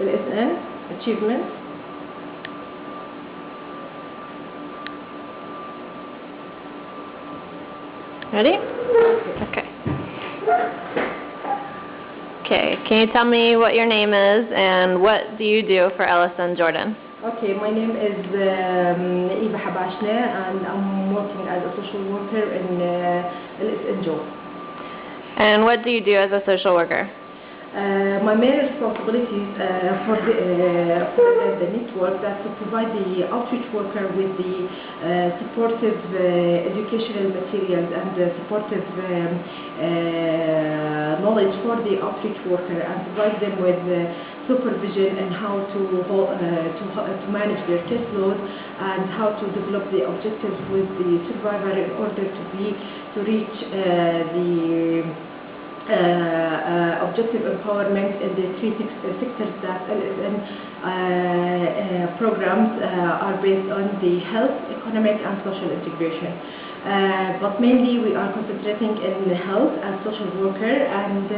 LSN achievement. Ready? Okay. Okay, can you tell me what your name is and what do you do for LSN Jordan? Okay, my name is Eva Habashne and I'm working as a social worker in LSN Jordan. And what do you do as a social worker? My main responsibilities for the network that's to provide the outreach worker with the supportive educational materials and supportive knowledge for the outreach worker and provide them with supervision and how to manage their caseload and how to develop the objectives with the survivor in order to reach the objective empowerment in the three sectors that LSN programs are based on: the health, economic, and social integration. But mainly we are concentrating in health as social worker, and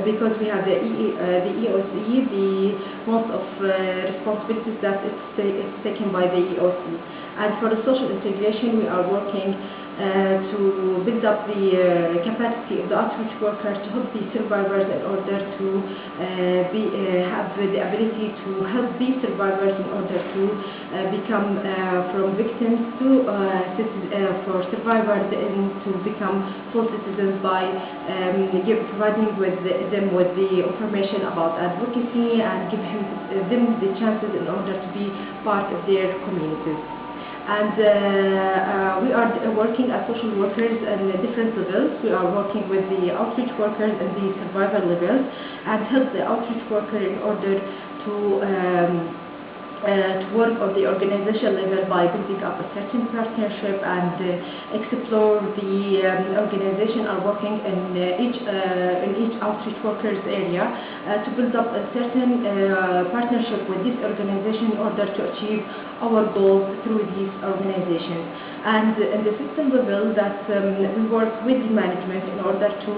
because we have the EOC, the most of responsibilities that it's taken by the EOC. And for the social integration, we are working to build up the capacity of the outreach workers to help the survivors in order to have the ability to help these survivors in order to become from victims to for survivors and to become full citizens by providing them with the information about advocacy and giving them the chances in order to be part of their communities. And we are working as social workers at different levels. We are working with the outreach workers and the survivor levels and help the outreach worker in order to work on the organization level by building up a certain partnership and explore the organization are working in each outreach workers area to build up a certain partnership with this organization in order to achieve our goals through these organizations. And in the system level that we work with the management in order to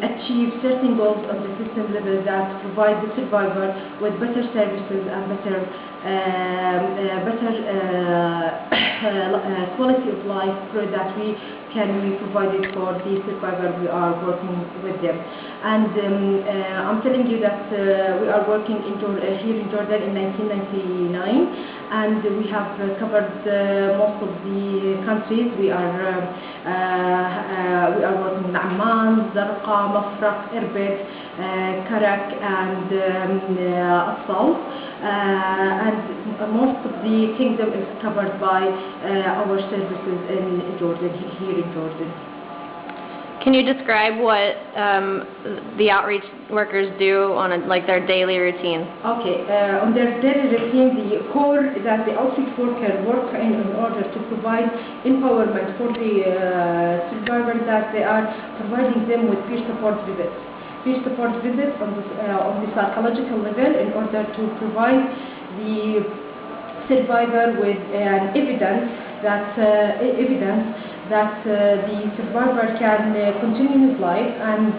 achieve certain goals on the system level that provide the survivor with better services and better quality of life that we can provide it for the survivor we are working with them. And I'm telling you that we are working here in Jordan in 1999, and we have covered most of the countries. We are working in Amman, Zarqa, Mafraq, Irbid, Karak, and Asal. And most of the kingdom is covered by our services in Jordan, here in Jordan. Can you describe what the outreach workers do on their daily routine? Okay, on their daily routine, the core that the outreach worker work in order to provide empowerment for the survivors, that they are providing them with peer support visits. Peer support visits on the psychological level in order to provide the survivor with an evidence that the survivor can continue his life and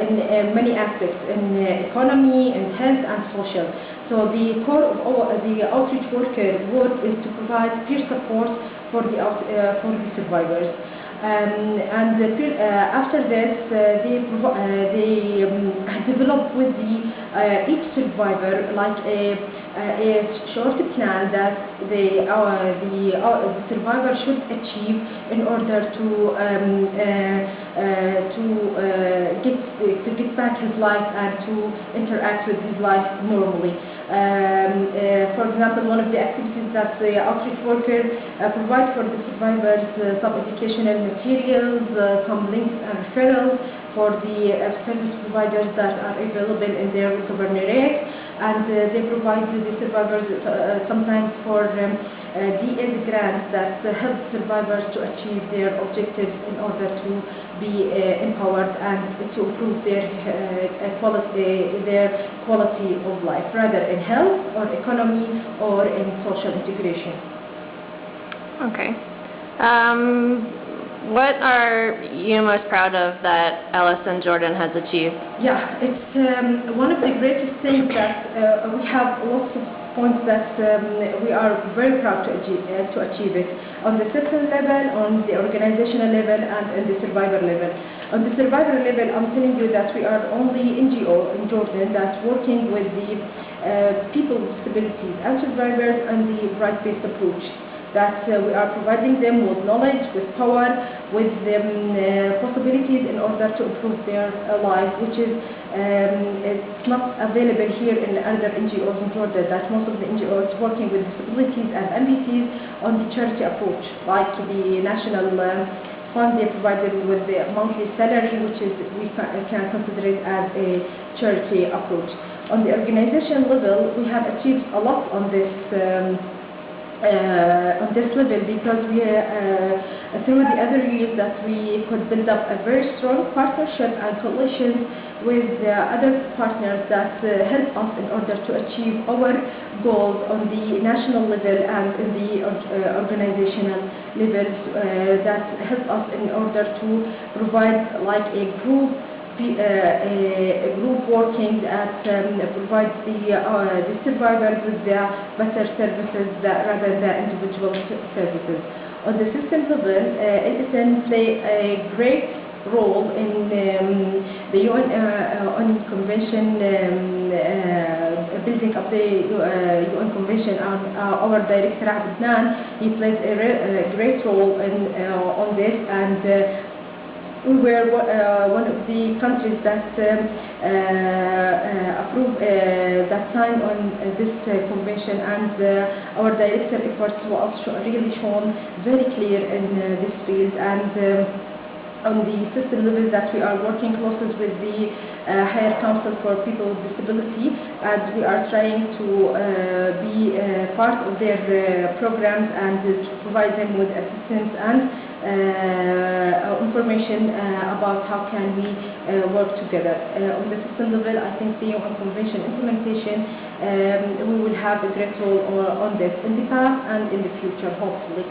in many aspects, in economy, in health, and social. So the core of the outreach worker work is to provide peer support for the survivors. After this, they develop with each survivor like a short plan that the survivor should achieve in order to get back his life and to interact with his life normally. For example, one of the activities that the outreach worker provide for the survivors, some educational materials, some links and referrals for the service providers that are available in their governorate, and they provide the survivors sometimes for DAs grants that help survivors to achieve their objectives in order to be empowered and to improve their quality of life, rather in health or economy or in social integration. Okay. What are you most proud of that LSN Jordan has achieved? Yeah, it's one of the greatest things that we have lots of points that we are very proud to achieve it on the system level, on the organizational level, and on the survivor level. On the survivor level, I'm telling you that we are only NGO in Jordan that's working with the people with disabilities and survivors and the right-based approach. That we are providing them with knowledge, with power, with possibilities in order to improve their life, which is it's not available here in other NGOs in Jordan. That most of the NGOs working with disabilities and MBCs on the charity approach, like the national fund they provided with the monthly salary, which is we can consider it as a charity approach. On the organization level, we have achieved a lot on this level because we through the other years that we could build up a very strong partnership and coalition with other partners that help us in order to achieve our goals on the national level and in the organizational levels that help us in order to provide like a group working that provides the survivors with the better services rather than individual services. On the system level, LSN play a great role in the UN Convention, building up the UN Convention. Our director Abdnan, he plays a great role on this, and we were one of the countries that approved, that signed on this convention, and our director efforts were really shown very clear in this field. And on the system level that we are working closely with the Higher Council for People with Disability, as we are trying to be part of their programs and to provide them with assistance and information about how can we work together. On the system level, I think the UN Convention implementation, we will have a great role on this in the past and in the future, hopefully.